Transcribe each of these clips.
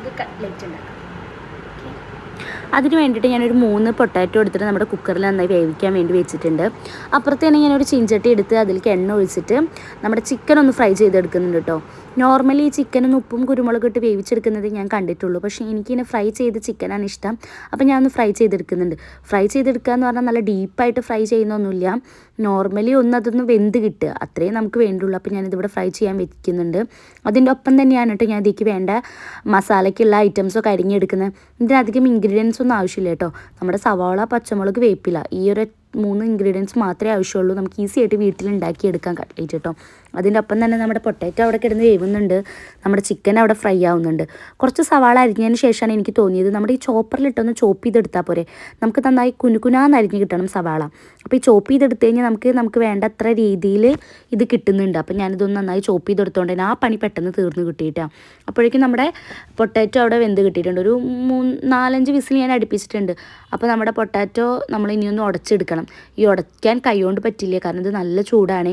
നമുക്ക് കട്ട്ലറ്റ് ഉണ്ടാക്കാം. അതിന് വേണ്ടിയിട്ട് ഞാനൊരു 3 പൊട്ടാറ്റോ എടുത്തിട്ട് നമ്മുടെ കുക്കറിൽ നന്നായി വേവിക്കാൻ വേണ്ടി വെച്ചിട്ടുണ്ട്. അപ്പുറത്ത് തന്നെ ഞാനൊരു ചീഞ്ചട്ടി എടുത്ത് അതിലേക്ക് എണ്ണ ഒഴിച്ചിട്ട് നമ്മുടെ ചിക്കൻ ഒന്ന് ഫ്രൈ ചെയ്തെടുക്കുന്നുണ്ട് കേട്ടോ. നോർമലി ഈ ചിക്കനൊന്ന് ഉപ്പും കുരുമുളകും ഇട്ട് വേവിച്ചെടുക്കുന്നത് ഞാൻ കണ്ടിട്ടുള്ളൂ. പക്ഷേ എനിക്കിങ്ങനെ ഫ്രൈ ചെയ്ത് ചിക്കനാണ് ഇഷ്ടം. അപ്പോൾ ഞാനൊന്ന് ഫ്രൈ ചെയ്തെടുക്കുന്നുണ്ട്. ഫ്രൈ ചെയ്തെടുക്കുക എന്ന് പറഞ്ഞാൽ നല്ല ഡീപ്പായിട്ട് ഫ്രൈ ചെയ്യുന്നൊന്നുമില്ല. നോർമലി ഒന്ന് അതൊന്ന് വെന്ത് കിട്ടുക, അത്രയും നമുക്ക് വേണ്ടുള്ളൂ. അപ്പോൾ ഞാനിതിവിടെ ഫ്രൈ ചെയ്യാൻ വെക്കുന്നുണ്ട്. അതിൻ്റെ ഒപ്പം തന്നെയാണ് കേട്ടോ ഞാൻ ഇതിലേക്ക് വേണ്ട മസാലയ്ക്കുള്ള ഐറ്റംസൊക്കെ അരിഞ്ഞെടുക്കുന്നത്. ഇതിനധികം ഇൻഗ്രീഡിയൻസ് ഒന്നും ആവശ്യമില്ല കേട്ടോ. നമ്മുടെ സവാള, പച്ചമുളക്, വേപ്പില, ഈ ഒരു 3 ഇൻഗ്രീഡിയൻസ് മാത്രമേ ആവശ്യമുള്ളൂ. നമുക്ക് ഈസി ആയിട്ട് വീട്ടിൽ ഉണ്ടാക്കിയെടുക്കാൻ കട്ട്ലേറ്റ് കേട്ടോ. അതിൻ്റെ ഒപ്പം തന്നെ നമ്മുടെ പൊട്ടാറ്റോ അവിടെ കിടന്ന് വേവുന്നുണ്ട്, നമ്മുടെ ചിക്കൻ അവിടെ ഫ്രൈ ആവുന്നുണ്ട്. കുറച്ച് സവാള അരിഞ്ഞതിന് ശേഷമാണ് എനിക്ക് തോന്നിയത് നമ്മുടെ ഈ ചോപ്പറിലിട്ടൊന്ന് ചോപ്പ് ചെയ്തെടുത്താൽ പോരെ, നമുക്ക് നന്നായി കുനുകുനാന്ന് അരിഞ്ഞ് കിട്ടണം സവാള. അപ്പോൾ ഈ ചോപ്പ് ചെയ്തെടുത്ത് കഴിഞ്ഞാൽ നമുക്ക് വേണ്ട അത്ര രീതിയിൽ ഇത് കിട്ടുന്നുണ്ട്. അപ്പോൾ ഞാനിതൊന്ന് നന്നായി ചോപ്പ് ചെയ്തെടുത്തോണ്ട് തന്നെ ആ പണി പെട്ടെന്ന് തീർന്ന് കിട്ടിയിട്ടാണ്. അപ്പോഴേക്കും നമ്മുടെ പൊട്ടാറ്റോ അവിടെ വെന്ത് കിട്ടിയിട്ടുണ്ട്. ഒരു 4-5 വിസിൽ ഞാൻ അടുപ്പിച്ചിട്ടുണ്ട്. അപ്പോൾ നമ്മുടെ പൊട്ടാറ്റോ നമ്മൾ ഇനിയൊന്ന് ഉടച്ചെടുക്കണം. ഈ ഉടയ്ക്കാൻ കൈകൊണ്ട് പറ്റില്ല, കാരണം ഇത് നല്ല ചൂടാണ്.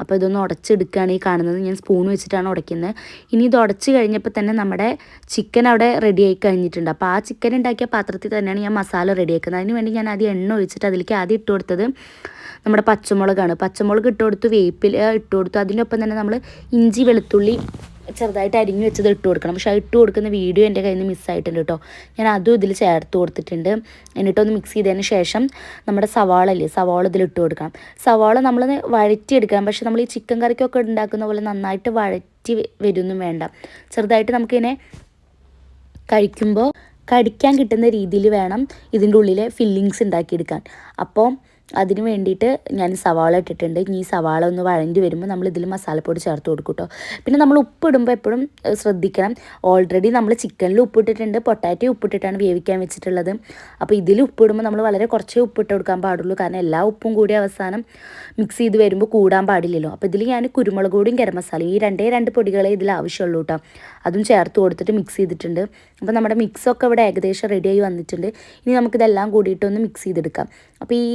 അപ്പോൾ ഇതൊന്ന് ഉടച്ചെടുക്കുകയാണ് ഈ കാണുന്നത്. ഞാൻ സ്പൂൺ വെച്ചിട്ടാണ് ഉടയ്ക്കുന്നത്. ഇനി ഇത് ഉടച്ച് കഴിഞ്ഞപ്പോൾ തന്നെ നമ്മുടെ ചിക്കൻ അവിടെ റെഡി ആയി കഴിഞ്ഞിട്ടുണ്ട്. അപ്പോൾ ആ ചിക്കൻ ഉണ്ടാക്കിയ പാത്രത്തിൽ തന്നെയാണ് ഞാൻ മസാല റെഡിയാക്കുന്നത്. അതിന് വേണ്ടി ഞാൻ ആദ്യം എണ്ണ ഒഴിച്ചിട്ട് അതിലേക്ക് ആദ്യം ഇട്ട് കൊടുത്തത് നമ്മുടെ പച്ചമുളകാണ്. പച്ചമുളക് ഇട്ട് കൊടുത്തു, വേപ്പില ഇട്ട് കൊടുത്തു. അതിനൊപ്പം തന്നെ നമ്മൾ ഇഞ്ചി വെളുത്തുള്ളി ചെറുതായിട്ട് അരിഞ്ഞു വെച്ചത് ഇട്ട് കൊടുക്കണം. പക്ഷേ ഇട്ട് കൊടുക്കുന്ന വീഡിയോ എൻ്റെ കയ്യിൽ നിന്ന് മിസ്സായിട്ടുണ്ട് കേട്ടോ. ഞാൻ അതും ഇതിൽ ചേർത്ത് കൊടുത്തിട്ടുണ്ട്. എന്നിട്ടൊന്ന് മിക്സ് ചെയ്തതിന് ശേഷം നമ്മുടെ സവാള ഇതിലിട്ട് കൊടുക്കണം. സവാള നമ്മൾ വഴറ്റിയെടുക്കണം. പക്ഷേ നമ്മൾ ഈ ചിക്കൻ കറിക്കൊക്കെ ഉണ്ടാക്കുന്ന പോലെ നന്നായിട്ട് വഴറ്റി വരുമൊന്നും വേണ്ട. ചെറുതായിട്ട് നമുക്കിങ്ങനെ കഴിക്കുമ്പോൾ കടിക്കാൻ കിട്ടുന്ന രീതിയിൽ വേണം ഇതിൻ്റെ ഉള്ളിലെ ഫില്ലിങ്സ് ഉണ്ടാക്കിയെടുക്കാൻ. അപ്പോൾ അതിന് വേണ്ടിയിട്ട് ഞാൻ സവാള ഇട്ടിട്ടുണ്ട്. ഇനി ഈ സവാള ഒന്ന് വഴണ്ടി വരുമ്പോൾ നമ്മൾ ഇതിൽ മസാലപ്പൊടി ചേർത്ത് കൊടുക്കും കേട്ടോ. പിന്നെ നമ്മൾ ഉപ്പിടുമ്പോൾ എപ്പോഴും ശ്രദ്ധിക്കണം. ഓൾറെഡി നമ്മൾ ചിക്കനിൽ ഉപ്പിട്ടിട്ടുണ്ട്, പൊട്ടാറ്റോ ഉപ്പിട്ടിട്ടാണ് വേവിക്കാൻ വെച്ചിട്ടുള്ളത്. അപ്പോൾ ഇതിൽ ഉപ്പിടുമ്പോൾ നമ്മൾ വളരെ കുറച്ചേ ഉപ്പിട്ട് കൊടുക്കാൻ പാടുള്ളൂ, കാരണം എല്ലാ ഉപ്പും കൂടി അവസാനം മിക്സ് ചെയ്ത് വരുമ്പോൾ കൂടാൻ പാടില്ലല്ലോ. അപ്പോൾ ഇതിൽ ഞാൻ കുരുമുളക് പൊടിയും ഗരം മസാലയും ഈ 2 പൊടികളെ ഇതിൽ ആവശ്യമുള്ളൂ കേട്ടോ. അതും ചേർത്ത് കൊടുത്തിട്ട് മിക്സ് ചെയ്തിട്ടുണ്ട്. അപ്പോൾ നമ്മുടെ മിക്സൊക്കെ ഇവിടെ ഏകദേശം റെഡിയായി വന്നിട്ടുണ്ട്. ഇനി നമുക്കിതെല്ലാം കൂടിയിട്ടൊന്ന് മിക്സ് ചെയ്തെടുക്കാം. അപ്പോൾ ഈ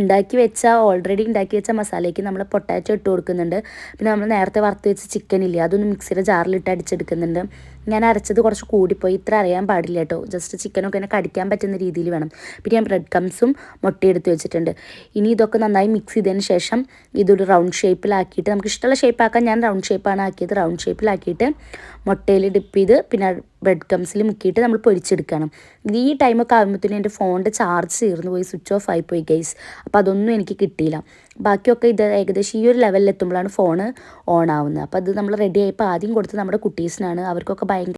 ഓൾറെഡി ഉണ്ടാക്കി വെച്ച മസാലയ്ക്ക് നമ്മൾ പൊട്ടാറ്റോ ഇട്ട് കൊടുക്കുന്നുണ്ട്. പിന്നെ നമ്മൾ നേരത്തെ വറുത്ത് വെച്ച ചിക്കൻ ഇല്ലേ, അതൊന്ന് മിക്സിയുടെ ജാറിലിട്ട് അടിച്ചെടുക്കുന്നുണ്ട്. ഞാൻ അരച്ചത് കുറച്ച് കൂടിപ്പോയി, ഇത്ര അറിയാൻ പാടില്ല കേട്ടോ. ജസ്റ്റ് ചിക്കനൊക്കെ തന്നെ കടിക്കാൻ പറ്റുന്ന രീതിയിൽ വേണം. പിന്നെ ഞാൻ ബ്രെഡ് ക്രംസും മുട്ടയെടുത്ത് വെച്ചിട്ടുണ്ട്. ഇനി ഇതൊക്കെ നന്നായി മിക്സ് ചെയ്തതിന് ശേഷം ഇതൊരു റൗണ്ട് ഷേപ്പിലാക്കിയിട്ട്, നമുക്ക് ഇഷ്ടമുള്ള ഷേപ്പാക്കാൻ ഞാൻ റൗണ്ട് ഷേപ്പാണ് ആക്കിയത്. റൗണ്ട് ഷേപ്പിലാക്കിയിട്ട് മുട്ടയിൽ ഡിപ്പ് ചെയ്ത് പിന്നെ ബ്രെഡ് ക്രംസിൽ മുക്കിയിട്ട് നമ്മൾ പൊരിച്ചെടുക്കണം. ഈ ടൈമൊക്കെ ആകുമ്പോഴത്തേനും എൻ്റെ ഫോണിൻ്റെ ചാർജ് തീർന്നു പോയി, സ്വിച്ച് ഓഫ് ആയിപ്പോയി ഗൈസ്. അപ്പോൾ അതൊന്നും എനിക്ക് കിട്ടിയില്ല. ബാക്കിയൊക്കെ ഇത് ഏകദേശം ഈ ഒരു ലെവലിൽ എത്തുമ്പോഴാണ് ഫോണ് ഓൺ ആവുന്നത്. അപ്പോൾ അത് നമ്മൾ റെഡി ആയപ്പോൾ ആദ്യം കൊടുത്ത് നമ്മുടെ കുട്ടീസിനാണ്. അവർക്കൊക്കെ ഭയങ്കര